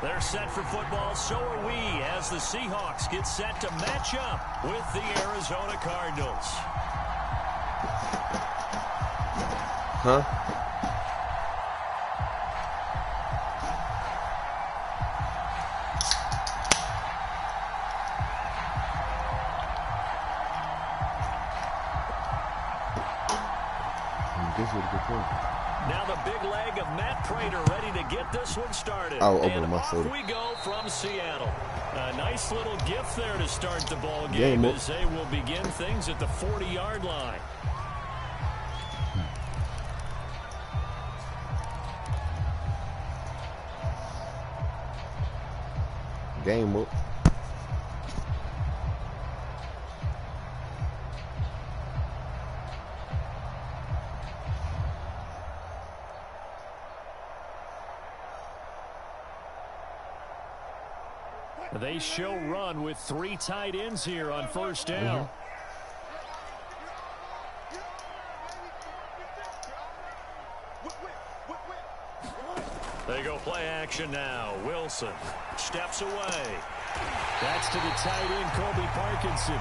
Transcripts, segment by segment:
They're set for football, so are we, as the Seahawks get set to match up with the Arizona Cardinals. Huh? This was a good point. Now the big leg of Matt Prater ready to get this one started. Oh, and off we go from Seattle. A nice little gift there to start the ball game as they will begin things at the 40-yard line. Game up. They show run with 3 tight ends here on first down. They go play action now. Wilson steps away. That's to the tight end, Colby Parkinson.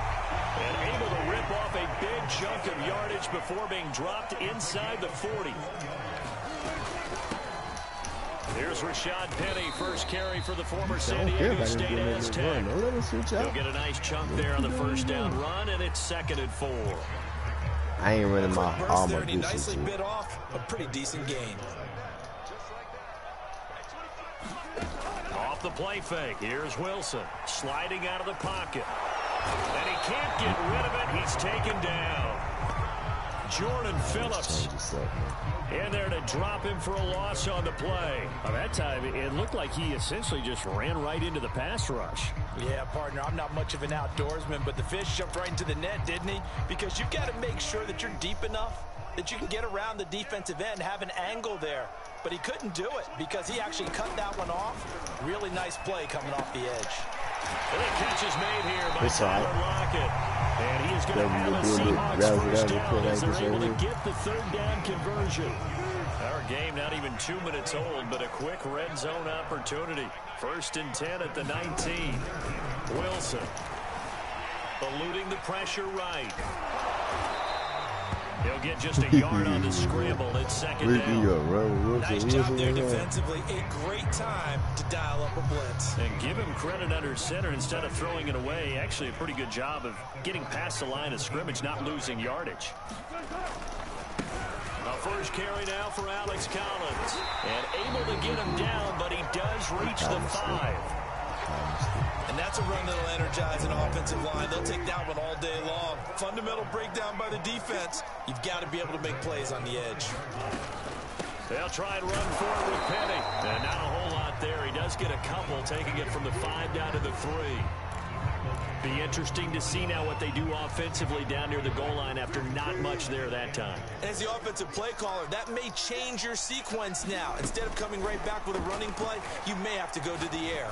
And able to rip off a big chunk of yardage before being dropped inside the 40. Here's Rashad Penny, first carry for the former San Diego State Aztec. He'll get a nice chunk there on the first down run, and it's 2nd and 4. I ain't running my armor. He nicely bit off a pretty decent gain. Off the play fake, here's Wilson, sliding out of the pocket. And he can't get rid of it. He's taken down. Jordan Phillips in there to drop him for a loss on the play. By that time, it looked like he essentially just ran right into the pass rush. Yeah, partner, I'm not much of an outdoorsman, but the fish jumped right into the net, didn't he? Because you've got to make sure that you're deep enough that you can get around the defensive end, have an angle there. But he couldn't do it because he actually cut that one off. Really nice play coming off the edge. And the catch is made here by Tyler Lockett. And he is going to have a Seahawks first down as they're able to get the 3rd down conversion. Our game not even 2 minutes old, but a quick red zone opportunity. 1st and 10 at the 19. Wilson eluding the pressure right. He'll get just a yard on the scramble. It's 2nd down. Nice job there defensively. A great time to dial up a blitz. And give him credit under center instead of throwing it away. Actually, a pretty good job of getting past the line of scrimmage, not losing yardage. A first carry now for Alex Collins. And able to get him down, but he does reach the 5. And that's a run that'll energize an offensive line. They'll take that one all day long. Fundamental breakdown by the defense. You've got to be able to make plays on the edge. They'll try and run forward with Penny. And not a whole lot there. He does get a couple, taking it from the 5 down to the 3. Be interesting to see now what they do offensively down near the goal line after not much there that time. As the offensive play caller, that may change your sequence now. Instead of coming right back with a running play, you may have to go to the air.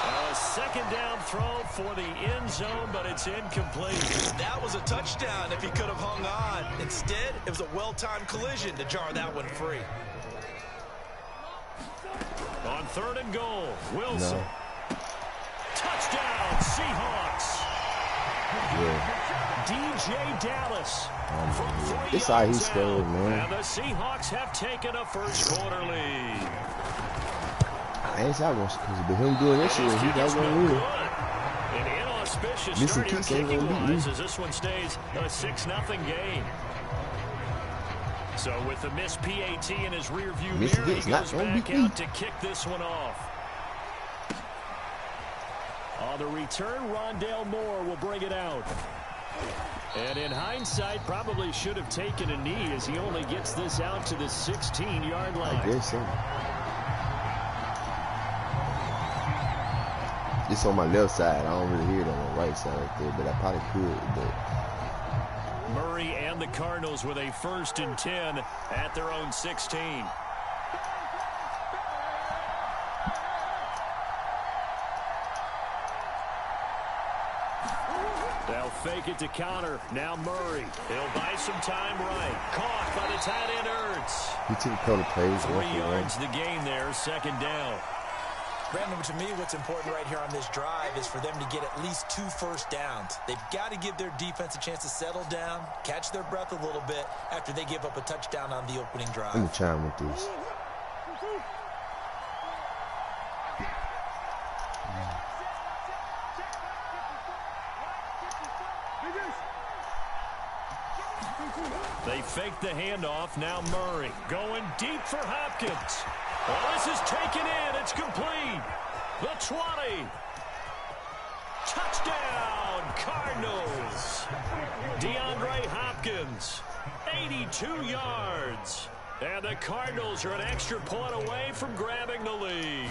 A 2nd down throw for the end zone, but it's incomplete. That was a touchdown if he could have hung on. Instead, it was a well-timed collision to jar that one free. On 3rd and goal, Wilson. No. Touchdown, Seahawks. Yeah. DJ Dallas. It's how he scored, man. And the Seahawks have taken a first quarter lead. I ain't supposed to be him doing this shit. He got one win. An inauspicious start here kicking-wise as this one stays a 6-0 game. So with the missed PAT in his rearview mirror, he goes back out to kick this one off. On the return, Rondale Moore will bring it out. And in hindsight, probably should have taken a knee as he only gets this out to the 16-yard line. I guess so. It's on my left side. I don't really hear it on the right side right there, but I probably could. But Murray and the Cardinals with a 1st and 10 at their own 16. They'll fake it to Connor. Now Murray. He'll buy some time right. Caught by the tight end Ertz. He took a couple of plays. 3 yards the gain there, 2nd down. Brandon, to me, what's important right here on this drive is for them to get at least 2 first downs. They've got to give their defense a chance to settle down, catch their breath a little bit after they give up a touchdown on the opening drive. Let me chime with this. They fake the handoff. Now Murray going deep for Hopkins. Well, this is taken in. It's complete. The 20. Touchdown, Cardinals. DeAndre Hopkins, 82 yards. And the Cardinals are an extra point away from grabbing the lead.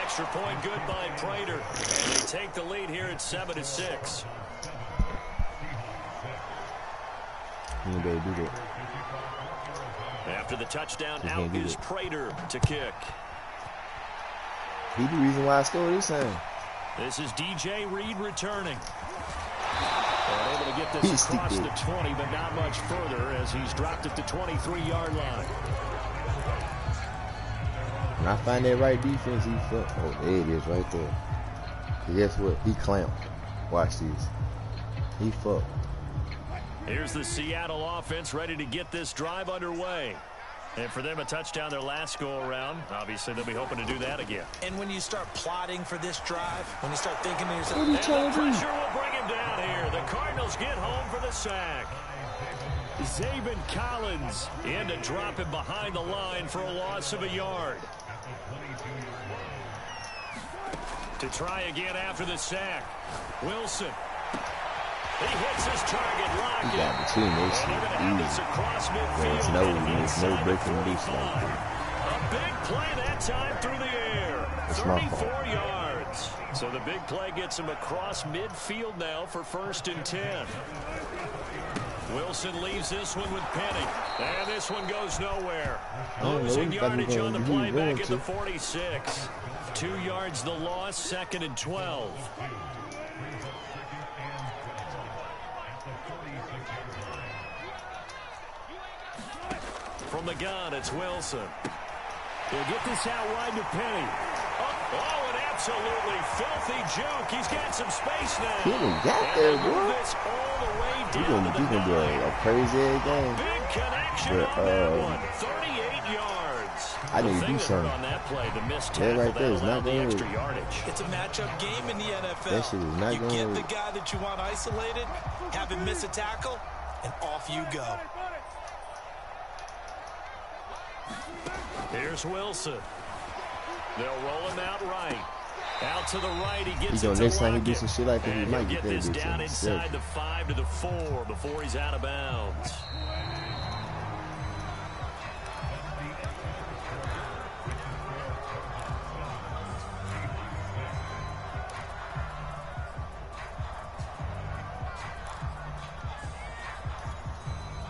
Extra point good by Prater. And they take the lead here at 7-6. You better do that. After the touchdown, out is Prater to kick. He the reason why I scored this time. This is DJ Reed returning. And able to get this across the 20, but not much further as he's dropped at the 23-yard line. When I find that right defense, he fucked. Oh, there it is right there. And guess what? He clamped. Watch this. He fucked. Here's the Seattle offense ready to get this drive underway. And for them, a touchdown their last go-around. Obviously, they'll be hoping to do that again. And when you start plotting for this drive, when you start thinking to yourself, and the pressure will bring him down here. The Cardinals get home for the sack. Zaven Collins in to drop him behind the line for a loss of a yard. To try again after the sack, Wilson. He hits his target, Lockett. He got between those and they're going to have this across midfield. There's no breaking loose like that. A big play that time through the air. 34 yards. So the big play gets him across midfield now for 1st and 10. Wilson leaves this one with Penny. And this one goes nowhere. Losing yardage on the play back at the 46. 2 yards the loss, 2nd and 12. From the gun, it's Wilson. He'll get this out wide to Penny. Oh, an absolutely filthy juke. He's got some space now. He done got there, boy. This all the way down He gonna do a crazy game. Big connection on that one. 38 yards. I need to do something. On that play, the missed that right there is not the going extra yardage. It's a matchup game in the NFL. That shit is not you going get the guy that you want isolated, have him miss a tackle, and off you go. Here's Wilson. They'll roll him out right. Out to the right, he gets it to next time he do some shit like that, he might get that this bitch down inside the 5 to the 4 before he's out of bounds.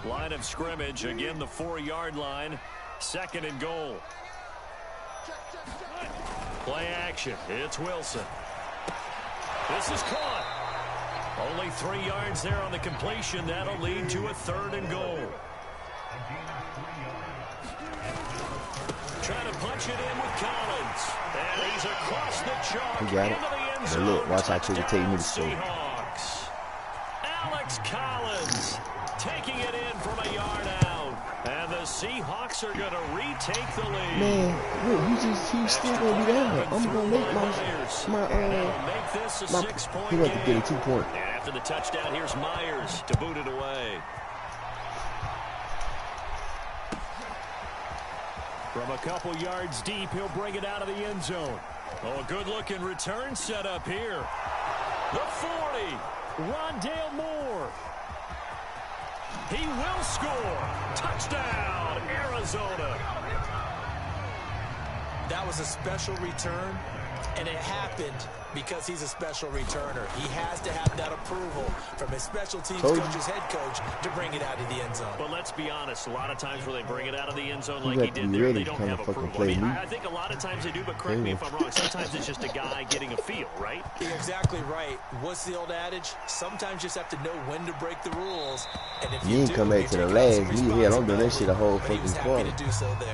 Line of scrimmage, again the 4-yard line. 2nd and goal. Play action. It's Wilson. This is caught. Only 3 yards there on the completion. That'll lead to a 3rd and goal. Trying to punch it in with Collins. And he's across the chalk. He got it. Into the end Hey, zone. look, watch how quick it take me to score. Seahawks. Alex Collins taking it in from a yard out. And the Seahawks are going to retake the lead. Man, look, he's still going to be down. I'm going to make make this a 6-point he game. got to get a 2-point. And after the touchdown, here's Myers to boot it away. From a couple yards deep, he'll bring it out of the end zone. Oh, a good-looking return set up here. The 40, Rondale Moore. He will score. Touchdown, Arizona. That was a special return. And it happened because he's a special returner. He has to have that approval from his special teams coach's head coach to bring it out of the end zone. But let's be honest, a lot of times where they bring it out of the end zone like he did there, they don't have approval. I mean, I think a lot of times they do, but correct me if I'm wrong. Sometimes it's just a guy getting a feel, right? You're exactly right. What's the old adage? Sometimes you just have to know when to break the rules. And if you ain't come back to the last. Me, I'm doing that shit a whole fucking quarter.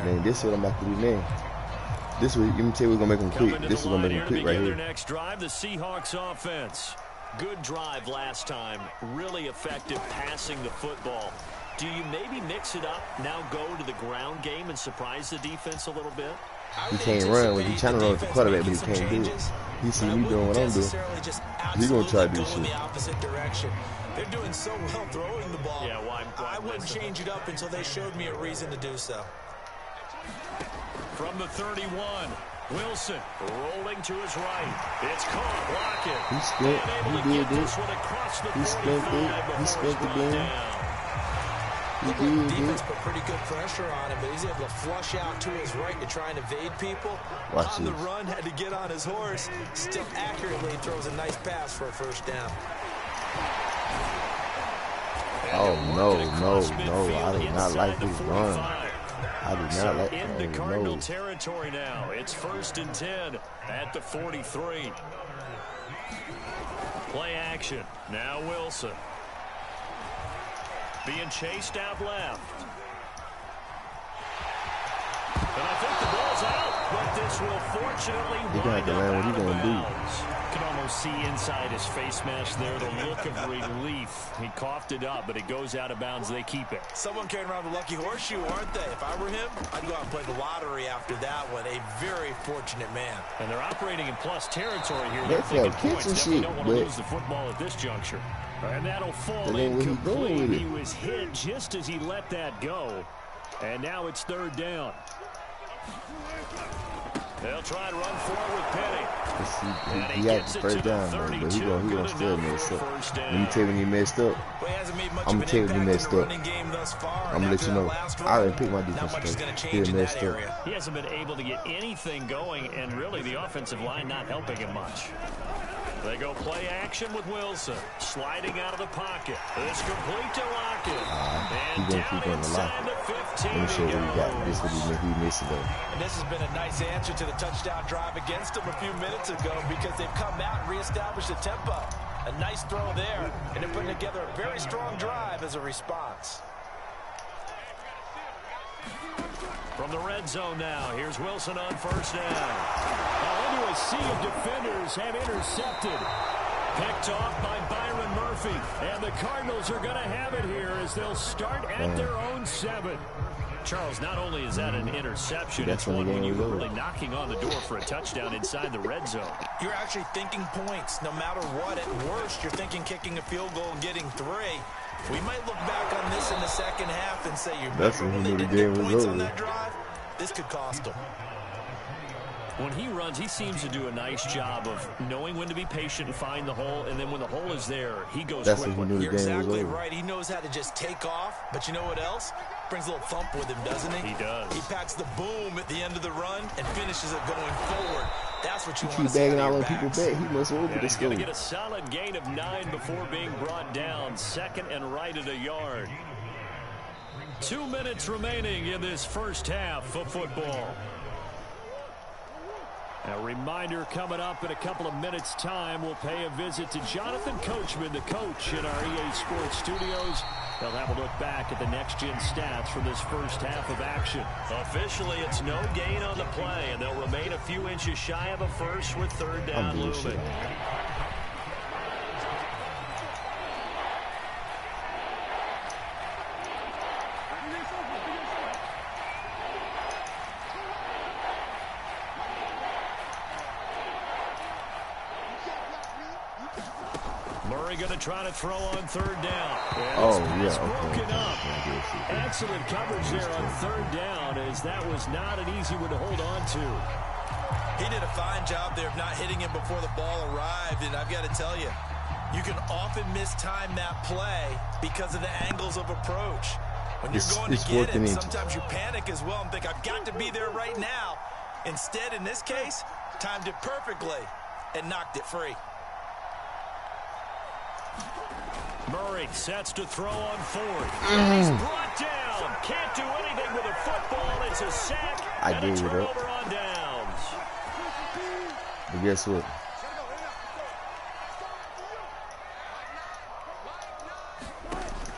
Man, this is what I'm about to do now. This week, let me tell you what's going to make them quick. This is going to make them quick right here. Their next drive, the Seahawks offense. Good drive last time. Really effective passing the football. Do you maybe mix it up, now go to the ground game and surprise the defense a little bit? He can't run when he's trying to run with the quarterback, but he can't do it. He see me doing what I'm doing. He's going to try to do shit. They're doing so well throwing the ball. Yeah, I wouldn't change it up until they showed me a reason to do so. From the 31, Wilson rolling to his right. It's caught. Block it. He spent. He did this. He spent it. He spent the game. He did it. Defense put pretty good pressure on him, but he's able to flush out to his right to try and evade people. On the run, had to get on his horse. Still accurately throws a nice pass for a first down. Oh, no. I do not like this run. I do not like in the Cardinal territory now. It's 1st and 10 at the 43. Play action. Now Wilson. Being chased out left. And I think the ball's out, but this will fortunately wind up out of bounds. You can almost see inside his face mask there the look of relief. He coughed it up, but it goes out of bounds. They keep it. Someone carrying around the lucky horseshoe, aren't they? If I were him, I'd go out and play the lottery after that one. A very fortunate man. And they're operating in plus territory here. They're thinking points. Definitely don't want to lose the football at this juncture. And that'll fall incomplete. He was hit just as he let that go. And now it's 3rd down. They'll try and run forward with Penny. He had the 1st down, but he gonna still mess up. Let me tell you when he messed up. I'm gonna tell you when he messed up. I'm gonna let you know. I already picked my defense play. He messed up. He hasn't been able to get anything going, and really the offensive line not helping him much. They go play action with Wilson. Sliding out of the pocket. It's complete to Lockett. He's going to keep on the line. Let me show you what he got. This is what he missed though. And this has been a nice answer to the touchdown drive against him a few minutes ago because they've come out and reestablished the tempo. A nice throw there. And they're putting together a very strong drive as a response. From the red zone now, here's Wilson on 1st down. Now into a sea of defenders have intercepted. Picked off by Byron Murphy. And the Cardinals are going to have it here as they'll start at their own 7. Charles, not only is that an interception, it's one when you're really knocking on the door for a touchdown inside the red zone. You're actually thinking points. No matter what, at worst, you're thinking kicking a field goal and getting 3. We might look back on this in the second half and say, you remember when they didn't get points on that drive? This could cost them. When he runs, he seems to do a nice job of knowing when to be patient and find the hole, and then when the hole is there, he goes quickly. You're exactly right. He knows how to just take off, but you know what else? Brings a little thump with him, doesn't he? He does. He packs the boom at the end of the run and finishes it going forward. That's what you want to keep bagging out on people back. He must open the He's going to get a solid gain of 9 before being brought down. 2nd and right at a yard. 2 minutes remaining in this first half of football. A reminder coming up in a couple of minutes' time. We'll pay a visit to Jonathan Coachman, the coach in our EA Sports studios. They'll have a look back at the next-gen stats from this first half of action. Officially, it's no gain on the play, and they'll remain a few inches shy of a first with 3rd down looming. Going to try to throw on 3rd down. Broken up. Excellent coverage there on 3rd down, as that was not an easy one to hold on to. He did a fine job there of not hitting him before the ball arrived, and I've got to tell you, you can often mistime that play because of the angles of approach. When you're going to get him, sometimes you panic as well and think, I've got to be there right now. Instead, in this case, timed it perfectly and knocked it free. Murray sets to throw on fourth. And he's brought down. Can't do anything with a football. It's a sack and a turnover on downs. But guess what?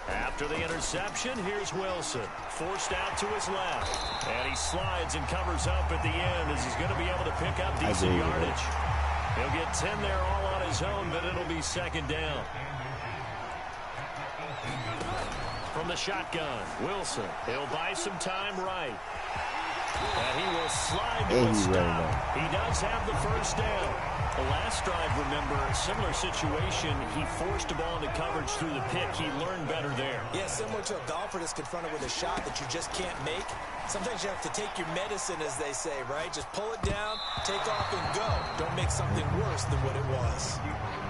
After the interception, here's Wilson. Forced out to his left. And he slides and covers up at the end as he's going to be able to pick up decent yardage. He'll get 10 there all on his own, but it'll be second down. From the shotgun, Wilson. He'll buy some time right. And he will slide to a stop. He does have the first down. The last drive, remember, similar situation. He forced a ball into coverage through the pick. He learned better there. Yeah, similar to a golfer that's confronted with a shot that you just can't make. Sometimes you have to take your medicine, as they say, right? Just pull it down, take off, and go. Don't make something worse than what it was.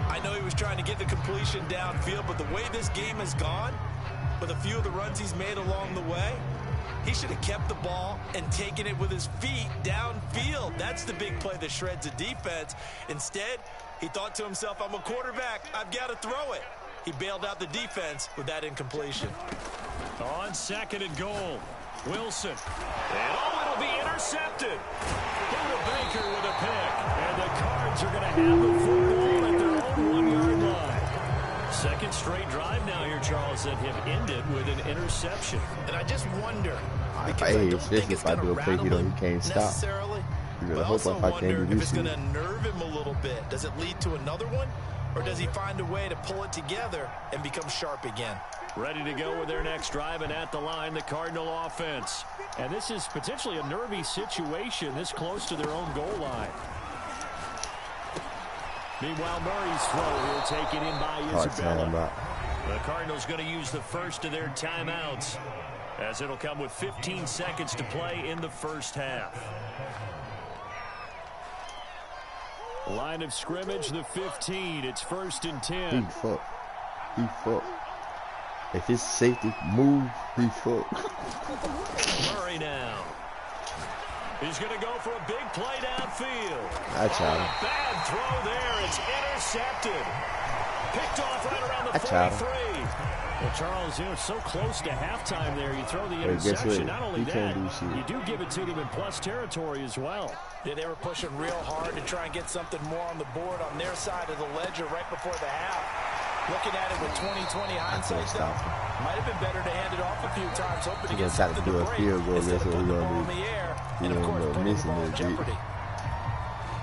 I know he was trying to get the completion downfield, but the way this game has gone, with a few of the runs he's made along the way, he should have kept the ball and taken it with his feet downfield. That's the big play that shreds a defense. Instead, he thought to himself, I'm a quarterback. I've got to throw it. He bailed out the defense with that incompletion. On second and goal, Wilson. And it'll be intercepted. Buda Baker with a pick. And the Cards are going to have the football at their own 1-yard line. Second straight drive now here, Charles, that have ended with an interception. And I just wonder, Hey, especially if I do a play, he can't stop. But I also wonder if it's going to nerve him a little bit. Does it lead to another one? Or does he find a way to pull it together and become sharp again? Ready to go with their next drive, and at the line, the Cardinal offense. And this is potentially a nervy situation this close to their own goal line. Meanwhile, Murray's throw here taken in by Isabella. The Cardinals going to use the first of their timeouts, as it'll come with 15 seconds to play in the first half. Line of scrimmage, the 15. It's 1st and 10. He fucked. If his safety move, he fucked. Murray now. He's going to go for a big play downfield. I tried. Bad throw there. It's intercepted. Picked off right around the 43. Well, Charles, you know, so close to halftime there. You throw the interception. Not only that, you do give it to them in plus territory as well. Yeah, they were pushing real hard to try and get something more on the board on their side of the ledger right before the half. Looking at it with 20/20 hindsight, though, might have been better to hand it off a few times, hoping to get something to break instead of putting the ball in the air and, of course, putting the ball in jeopardy.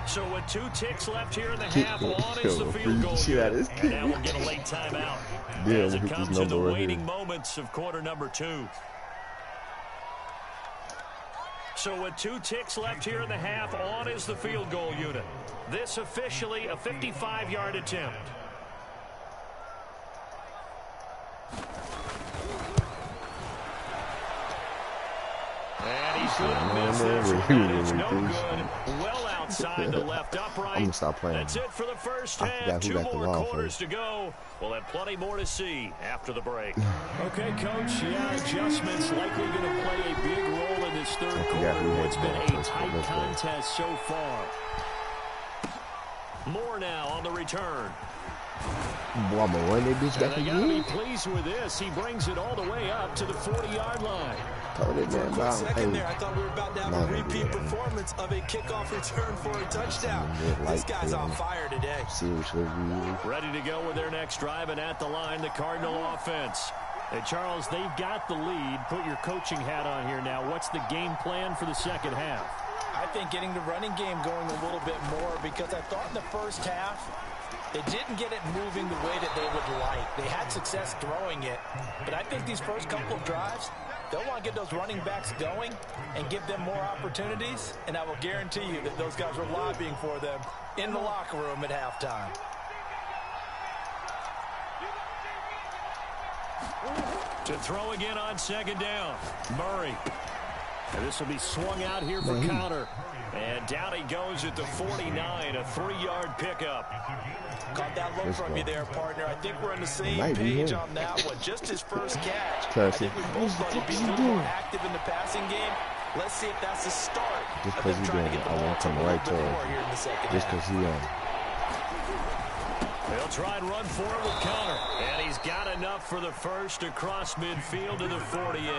So with 2 ticks left here in the half, on is the field goal here. And now we'll get a late timeout as it comes to the waning moments of quarter number 2. So with 2 ticks left here in the half, on is the field goal unit. This officially a 55-yard attempt. And he's going to miss this one. It's no good. Well outside the left upright. I'm going to stop playing. That's it for the first half. 2 more quarters to go. We'll have plenty more to see after the break. Okay, Coach. Yeah, adjustments likely going to play a big role in this third quarter. It's been a tight contest so far. More now on the return. Boy, I'm going to run that bitch back again. They got to be pleased with this. He brings it all the way up to the 40-yard line. For a quick second there, I thought we were about to have a repeat performance of a kickoff return for a touchdown. This guy's on fire today. Ready to go with their next drive, and at the line, the Cardinal offense. Hey, Charles, they've got the lead. Put your coaching hat on here now. What's the game plan for the second half? I think getting the running game going a little bit more, because I thought in the first half, they didn't get it moving the way that they would like. They had success throwing it, but I think these first couple of drives, they'll want to get those running backs going and give them more opportunities, and I will guarantee you that those guys were lobbying for them in the locker room at halftime. To throw again on second down, Murray. And this will be swung out here for counter. And down he goes at the 49, a 3-yard pickup. Caught that look from you there, partner. I think we're on the same page on that one. Just his first catch. I think we both thought he'd be a little more active in the passing game. Let's see if that's the start. Just because he's doing it, I want to come right to him. Just because he They'll try and run for it with counter. And he's got enough for the first across midfield to the 48.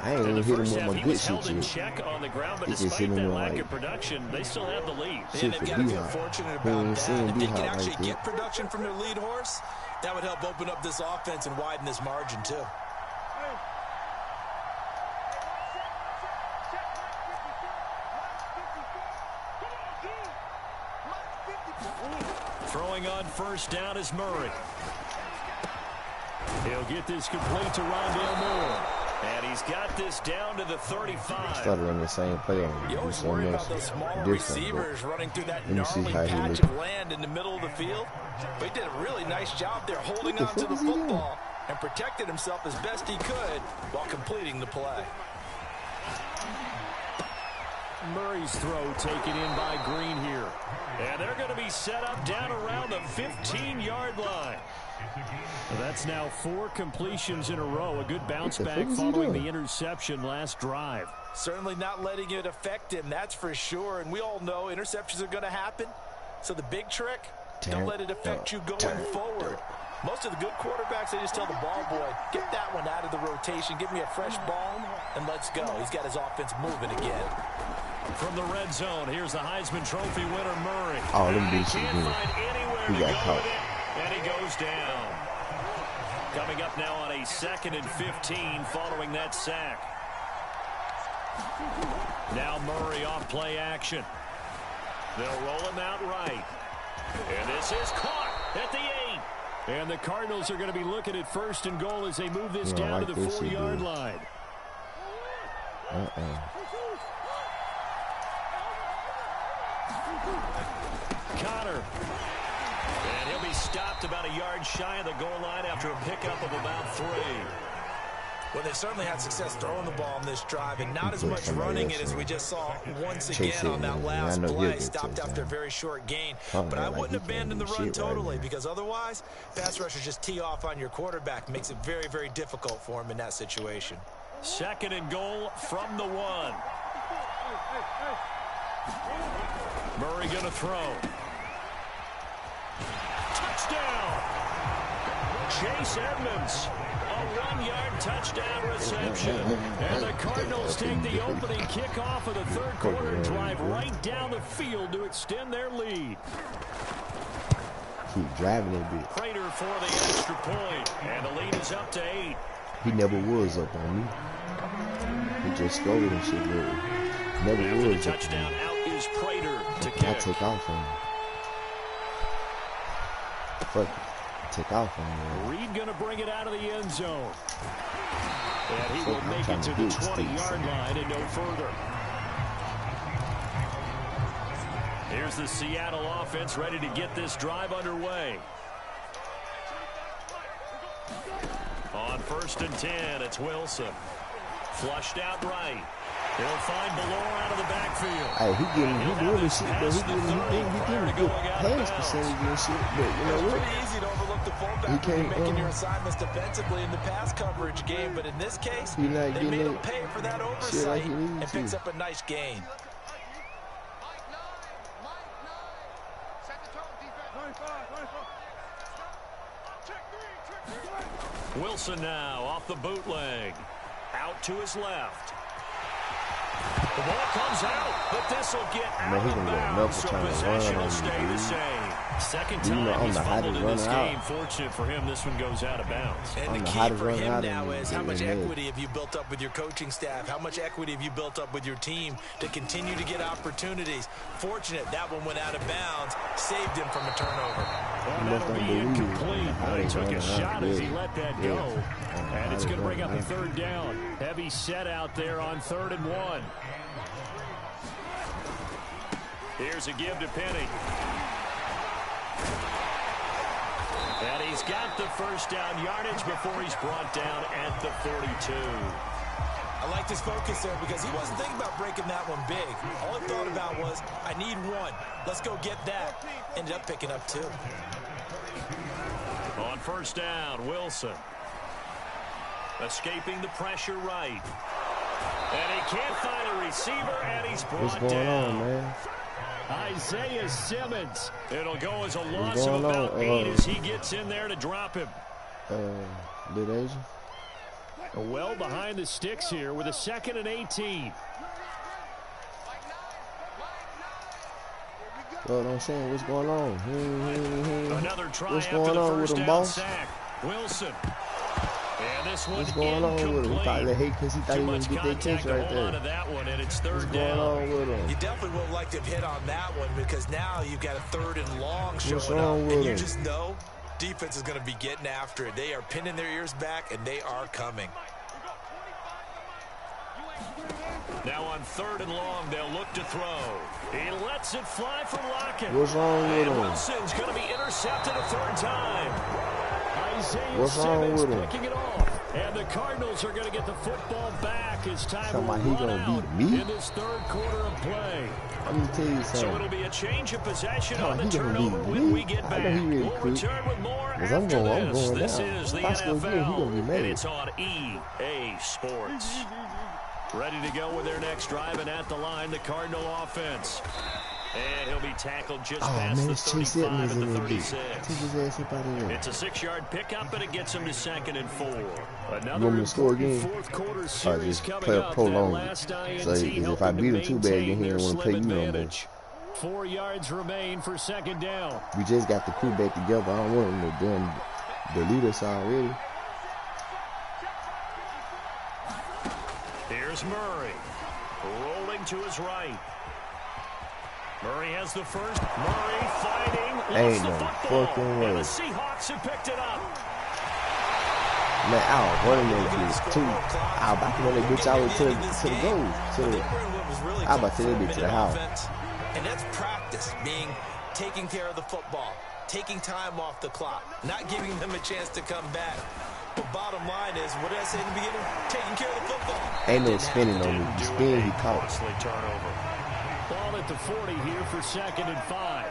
I ain't even hit him with my good shit yet. Check on the ground, but despite that lack of production, they still have the lead. And they've got to feel fortunate about that. If they can actually get production from their lead horse, that would help open up this offense and widen this margin too. Throwing on first down is Murray. He'll get this complete to Rondale Moore. And he's got this down to the 35. Started running the same play on you always worry about those small receivers running through that gnarly patch of land in the middle of the field. But he did a really nice job there holding on to the football and protected himself as best he could while completing the play. Murray's throw taken in by Green here. And they're going to be set up down around the 15-yard line. That's now 4 completions in a row. A good bounce back following the interception last drive. Certainly not letting it affect him, that's for sure. And we all know interceptions are going to happen. So the big trick, don't let it affect you going forward. Most of the good quarterbacks, they just tell the ball boy, get that one out of the rotation, give me a fresh ball, and let's go. He's got his offense moving again. From the red zone, here's the Heisman Trophy winner, Murray. Oh, let me do some good. He got caught. And he goes down. Coming up now on a 2nd and 15 following that sack. Now Murray off play action. They'll roll him out right. And this is caught at the 8. And the Cardinals are going to be looking at 1st and goal as they move this down to the 4-yard line. Connor. And he'll be stopped about a yard shy of the goal line after a pickup of about 3. Well, they certainly had success throwing the ball on this drive and not as much running it as we just saw once again on that last play. Stopped after a very short gain. But I wouldn't abandon the run totally because otherwise, pass rushers just tee off on your quarterback. Makes it very, very difficult for him in that situation. 2nd and goal from the 1. Murray going to throw. Touchdown! Chase Edmonds. A 1-yard touchdown reception. And the Cardinals take the opening kickoff of the 3rd quarter and drive right down the field to extend their lead. Keep driving a bit. Prater for the extra point. And the lead is up to 8. He never was up on me. He just scored and shit, really. Never was up touchdown on me. Out is Prater to kick. I take off on him. Fuck it. Take off on him. Reed going to bring it out of the end zone. And he will make it to the 20-yard line and no further. Here's the Seattle offense ready to get this drive underway. On 1st and 10, it's Wilson. Flushed out right. He'll find Ballore out of the backfield. Hey, he doing this shit, but he getting good pass percentage and shit. But you know what? It's pretty easy to overlook the fullback when you're making your assignments defensively in the pass coverage game. But in this case, they made him pay for that oversight and picks up a nice gain. Wilson now off the bootleg. Out to his left. The ball comes out, but this will get out of bounds, so possession will stay the same. Second time he's fumbled in this game. Fortunate for him, this one goes out of bounds. And the key for him now is how much equity have you built up with your coaching staff? How much equity have you built up with your team to continue to get opportunities? Fortunate that one went out of bounds, saved him from a turnover. Well, that'll be incomplete. He took a shot as he let that go. And it's going to bring up a 3rd down. Heavy set out there on 3rd and 1. Here's a give to Penny. And he's got the first down yardage before he's brought down at the 42. I liked his focus there because he wasn't thinking about breaking that one big. All he thought about was, I need 1. Let's go get that. Ended up picking up 2. On 1st down, Wilson. Escaping the pressure right. And he can't find a receiver, and he's brought What's going on, man? Isaiah Simmons. It'll go as a loss of about 8 as he gets in there to drop him. Little Asian. Well behind the sticks here with a 2nd and 18. Well, I'm saying, what's going on? Another try what's after going the on first with him, down boss? sack. Wilson. And this one What's going on with him? He probably hate because he thought he was going to get that catch right there. That one, and it's 3rd what's down. going on with him? You definitely would have liked to have hit on that one because now you've got a 3rd and long What's showing wrong up. with And you him? just know defense is going to be getting after it. They are pinning their ears back, and they are coming. Now on 3rd and long, they'll look to throw. He lets it fly from Lockett. What's wrong with him? Wilson's going to be intercepted a 3rd time. Isaiah What's wrong Simmons with him? picking it off. And the Cardinals are going to get the football back as time will Somebody, he run gonna out beat me? in this 3rd quarter of play. I'm going to tell you So something. it'll be a change of possession Oh, on the he gonna turnover beat when me? we get I back. know he really We'll quick. return with more Because after I'm going this. This down. is the If I score again, he NFL, gonna be mad. and it's on EA Sports. Ready to go with their next drive, and at the line, the Cardinal offense. And he'll be tackled just past the 35 at the 36. It's a 6-yard pickup, and it gets him to 2nd and 4. Another important 4th quarter series coming up. That last INT so if I beat him too bad, then he don't want to play you no more. 4 yards remain for 2nd down. We just got the crew back together. I don't want him to damn delete us already. Here's Murray. Rolling to his right. Murray has the first. Murray fighting. Ain't the no football. fucking way. And the Seahawks have picked it up. Man, I was running that bitch too. I was about to run that bitch out to the goal. I was about to take that bitch to the house. And that's practice, taking care of the football, taking time off the clock, not giving them a chance to come back. But bottom line is, what did I say in the beginning? Taking care of the football. Ain't no spinning on me. The spin he caught. Turnover. Ball at the 40 here for 2nd and 5.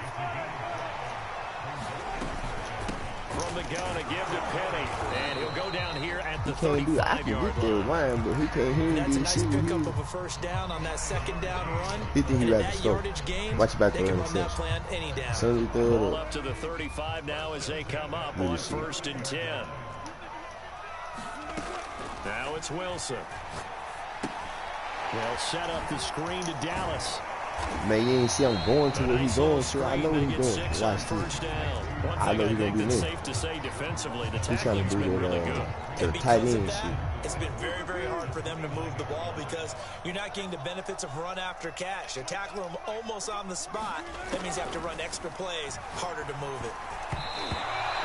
From the gun, a give to Penny. And he'll go down here at the 35-yard line. Line, but he can't hear That's a me. nice pickup of a 1st down on that 2nd down run. He think he And right that to score. yardage gain, Watch back they to can the run that interception. plan any down. So he threw Ball it up to the 35 now as they come up Let me on see. 1st and 10. Now it's Wilson. They'll set up the screen to Dallas. Man, you ain't see him going to where he's going to. I know he's going. Watch this. I know he's going to be there. Safe to say defensively, the He's trying to do been really that good. to the tight end and shit. It's been very, very hard for them to move the ball because you're not getting the benefits of run after catch. You tackle them almost on the spot. That means you have to run extra plays, harder to move it.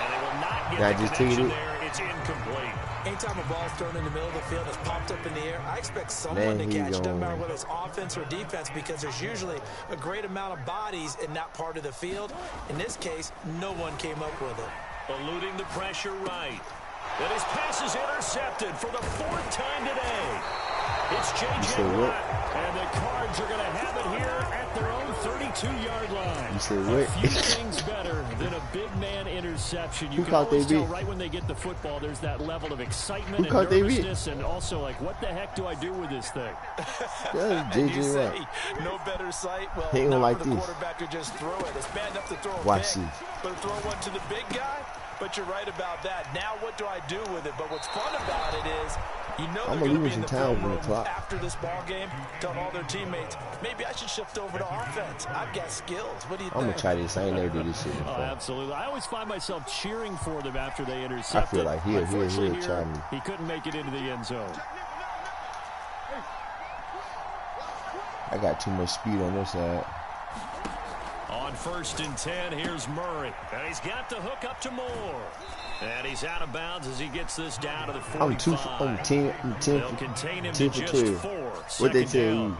And they will not get I the just connection tweeted. there. It's incomplete. Anytime a ball's thrown in the middle of the field, it's popped up in the air, I expect someone to catch, doesn't matter whether it's offense or defense, because there's usually a great amount of bodies in that part of the field. In this case, no one came up with it. Eluding the pressure right. And his pass is intercepted for the 4th time today. It's J.J. Watt, and the Cards are going to have it here at their own 32-yard line. You said what? A few things better than a big man interception. You Who can caught always they tell beat? right when they get the football, there's that level of excitement Who and caught they beat? nervousness, and also like, what the heck do I do with this thing? That's You J.J. say, Watt. no better sight. Well, He ain't not like for the this. quarterback to just throw it. It's bad enough to throw a Watch pick, this. but to throw one to the big guy. But you're right about that. Now what do I do with it? But what's fun about it is, you know I'm they're going to gonna be lose in the some time film on the room clock. after this ball game, telling all their teammates, maybe I should shift over to offense. I've got skills. What do you I'm think? going to try this. I ain't never did this shit Oh, before. absolutely. I always find myself cheering for them after they intercept I feel like he'll Unfortunately, try me. he couldn't make it into the end zone. I got too much speed on this side. On 1st and 10, here's Murray. And he's got the hook up to Moore. And he's out of bounds as he gets this down to the 45. I'm 10 They'll for contain him 10 to for just 12. 4. What they Second tell down. you?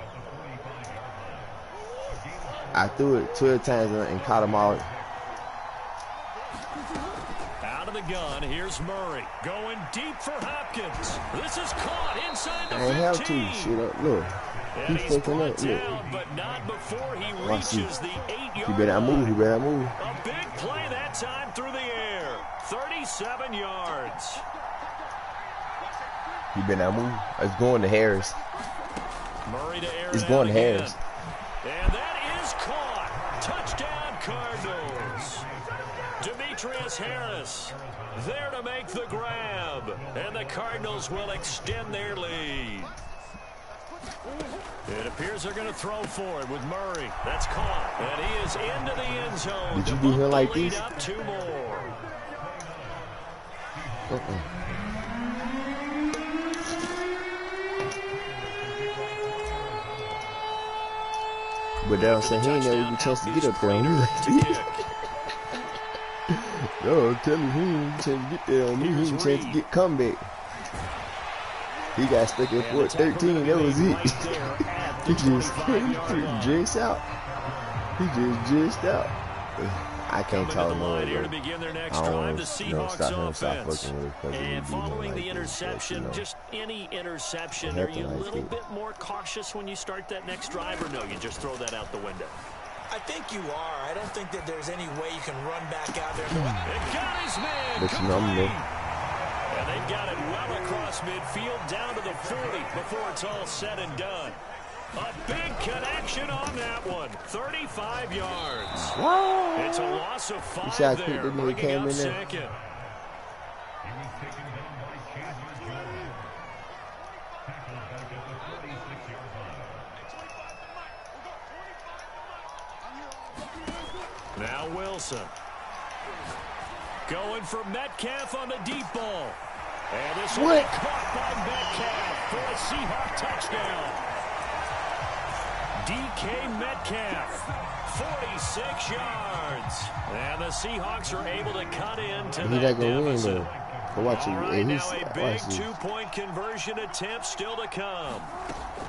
I threw it 12 times and caught them all. Out of the gun, here's Murray. Going deep for Hopkins. This is caught inside the I ain't have to. 15. Shit up. Look. And He's he's fucking brought up. Look. down, but not before he Watch reaches this. the 8-yard He better line. move. He better move. A big play that time through the air. 37 yards. He better not move. It's going to Harris. Murray to air it's going to Harris. And that is caught. Touchdown, Cardinals. Demetrius Harris there to make the grab. And the Cardinals will extend their lead. It appears they're going to throw for it with Murray. That's caught. And he is into the end zone. Did you do him like this? Up 2 more. But that don't say he ain't never get a chance to get up there on me like this. Yo, I'm telling you, he ain't get a chance to get there on me. He ain't get a chance to get comeback. He got stuck at 4-13. That was it. He just jizzed out. He just jizzed out. I can't talk no more. I don't want to stop fucking with it. And following the interception, just any interception, are you a little bit more cautious when you start that next drive, or no, you just throw that out the window? I think you are. I don't think that there's any way you can run back out there. It got his man. And they've got it well across midfield down to the 40 before it's all said and done. A big connection on that one. 35 yards. Whoa. It's a loss of 5 there. Bringing up second. Now Wilson. Going for Metcalf on the deep ball. And this will be caught by Metcalf for a Seahawk touchdown. DK Metcalf, 46 yards. And the Seahawks are able to cut into that deficit. Right now, a big 2-point conversion attempt still to come.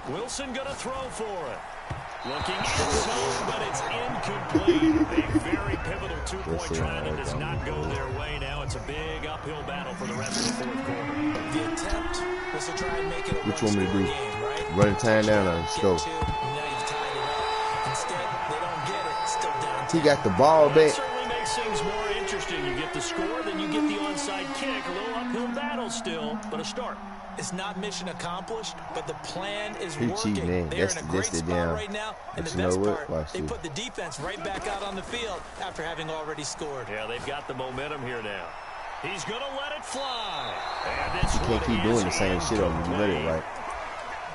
Wilson going to throw for it. Looking inside, but it's incomplete. A very pivotal 2-point try that does not go their way now. It's a big uphill battle for the rest of the fourth quarter. The attempt was to try and make it a one-score game, right? Run time down on scope. He got the ball back. That certainly makes things more interesting. You get the score, then you get the onside kick. A little uphill battle still, but a start. It's not mission accomplished, but the plan is working. Cheating, They're in a great spot right now, and the best part, they put the defense right back out on the field after having already scored. Yeah, they've got the momentum here now. He's going to let it fly. And this you can't keep doing the same shit on you. Let it right.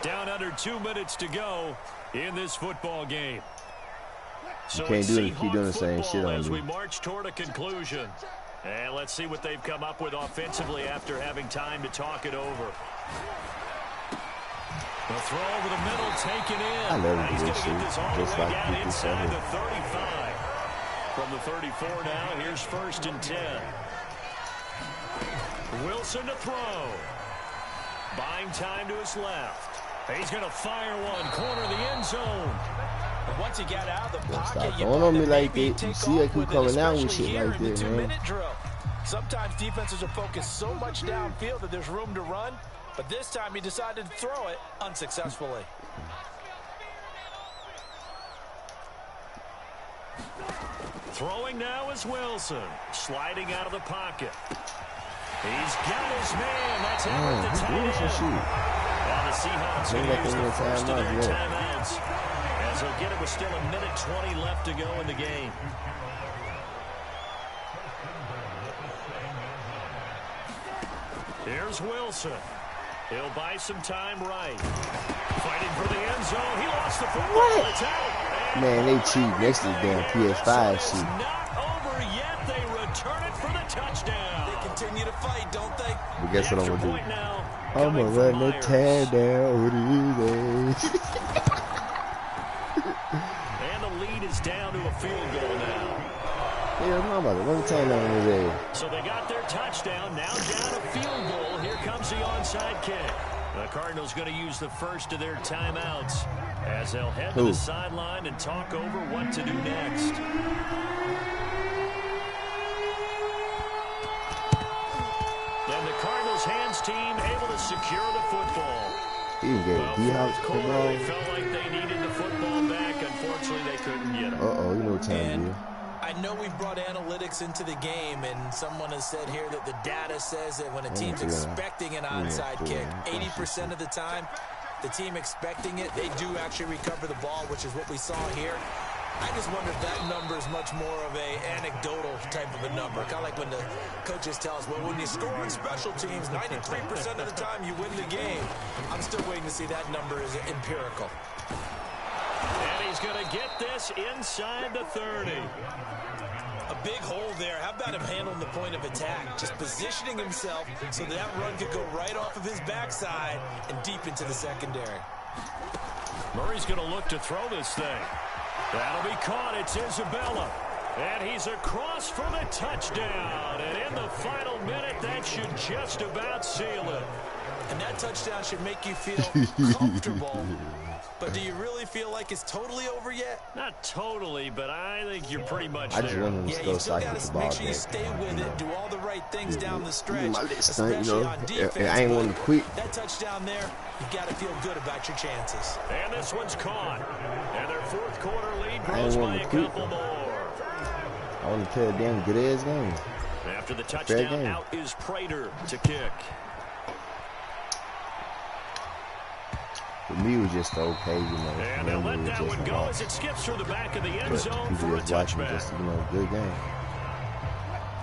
Down under 2 minutes to go in this football game. You can't do it. Keep doing the same shit on as you. we march toward a conclusion. And let's see what they've come up with offensively after having time to talk it over. The throw over the middle taken in. I love he's going to get this all the way like down inside the 35. From the 34 now, here's 1st and 10. Wilson to throw. Buying time to his left. He's going to fire one. Corner of the end zone. And once you get out of the pocket, you don't on me like that. You see like who coming out with shit like that, man. Sometimes defenses are focused so much downfield that there's room to run, but this time he decided to throw it unsuccessfully. Throwing now is Wilson, sliding out of the pocket. He's got his man. That's Everett, the tight end. Now the Seahawks are going to use the first of their timeouts, as they'll get it with still 1:20 left to go in the game. Here's Wilson. He'll buy some time right. Fighting for the end zone. He lost the football. It's out. Man, they cheat next to the damn PS5 shit. Not over yet. They return it for the touchdown. They continue to fight, don't they? But guess what I'm going to do? I'm going to run the tear down with these days. And the lead is down to a field goal now. Yeah, I'm about to run the tear down with these. So they got their touchdown. Now down a field goal. Here comes the onside kick. The Cardinals going to use the first of their timeouts as they'll head to the sideline and talk over what to do next. Then the Cardinals hands team able to secure the football. He didn't get it. They felt like they needed the football back. Unfortunately, they couldn't get it. Uh-oh, you know what time it is. I I know we brought analytics into the game, and someone has said here that the data says that when a team's expecting an onside kick, 80% of the time, the team expecting it, they do actually recover the ball, which is what we saw here. I just wonder if that number is much more of a anecdotal type of a number. Kind of like when the coaches tell us, well, when you score on special teams, 93% of the time you win the game. I'm still waiting to see that number is empirical. And he's going to get this inside the 30. A big hole there. How about him handling the point of attack? Just positioning himself so that run could go right off of his backside and deep into the secondary. Murray's going to look to throw this thing. That'll be caught. It's Isabella. And he's across for the touchdown. And in the final minute, that should just about seal it. And that touchdown should make you feel comfortable. But do you really feel like it's totally over yet? Not totally, but I think you're pretty much I just there. want him to Yeah, go you still so I got get the to ball make sure you back. stay with it, do all the right things down the stretch. My list, you Especially know, on defense. I ain't want to quit. That touchdown there, you've got to feel good about your chances. And this one's caught. And their fourth quarter lead grows by a couple more. I want to play a damn good-ass game. After the touchdown, out is Prater to kick. For me, it was just okay, you know. And they'll let that one go as it skips through the back of the end zone for a touchback. Just, you know, good game.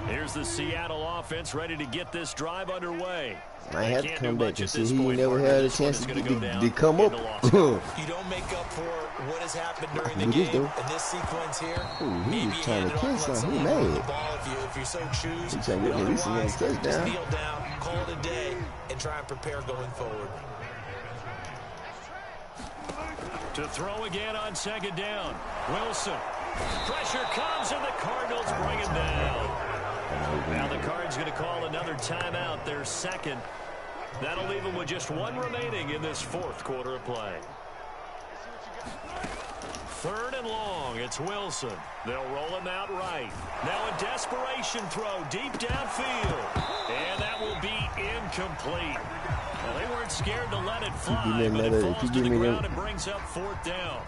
Here's the Seattle offense ready to get this drive underway. I had to come back and see he never had a chance to come up. You don't make up for what has happened during the game in this sequence here. He was trying to kill something. He mad. If you so choose. He's trying to get me a touchdown. Just kneel down, call it a day, and try and prepare going forward. To throw again on second down. Wilson. Pressure comes, and the Cardinals bring him down. Now the Cards going to call another timeout, their second. That'll leave them with just one remaining in this fourth quarter of play. Third and long, it's Wilson. They'll roll him out right. Now a desperation throw deep downfield. And that will be incomplete. Well, they weren't scared to let it fly, but it falls to the ground and brings up fourth down.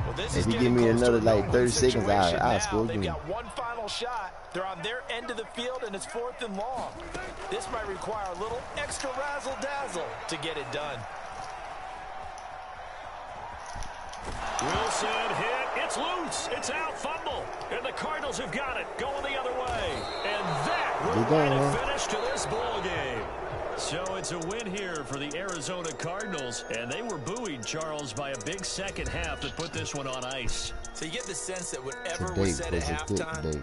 Well, this if you give me another like 30 seconds, I'll score again. They've got one final shot. They're on their end of the field, and it's fourth and long. This might require a little extra razzle-dazzle to get it done. Wilson hit. It's loose. It's out. Fumble. And the Cardinals have got it. Going the other way. And that will write a finish to this ball game. So it's a win here for the Arizona Cardinals. And they were buoyed, Charles, by a big second half that put this one on ice. So you get the sense that whatever was said at halftime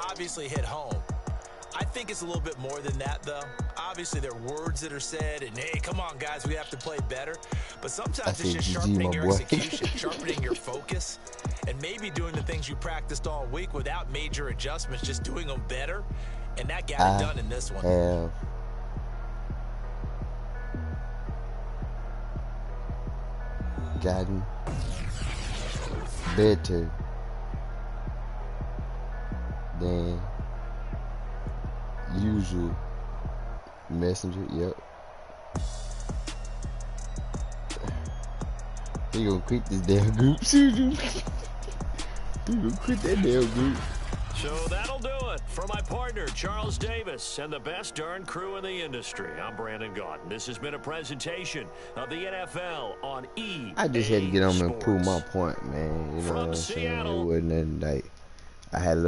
obviously hit home. I think it's a little bit more than that, though. Obviously, there are words that are said, and, hey, come on, guys, we have to play better. But sometimes it's just sharpening your execution, sharpening your focus, and maybe doing the things you practiced all week without major adjustments, just doing them better. And that got it done in this one. Gotten better than usual. Messenger, yep. He gonna quit this damn group. He gonna quit that damn group. So that'll do it for my partner, Charles Davis, and the best darn crew in the industry. I'm Brandon Gaudin. This has been a presentation of the NFL on EA I just had to get on and prove my point, man. You know From what I'm saying? It Seattle. wasn't nothing like I had a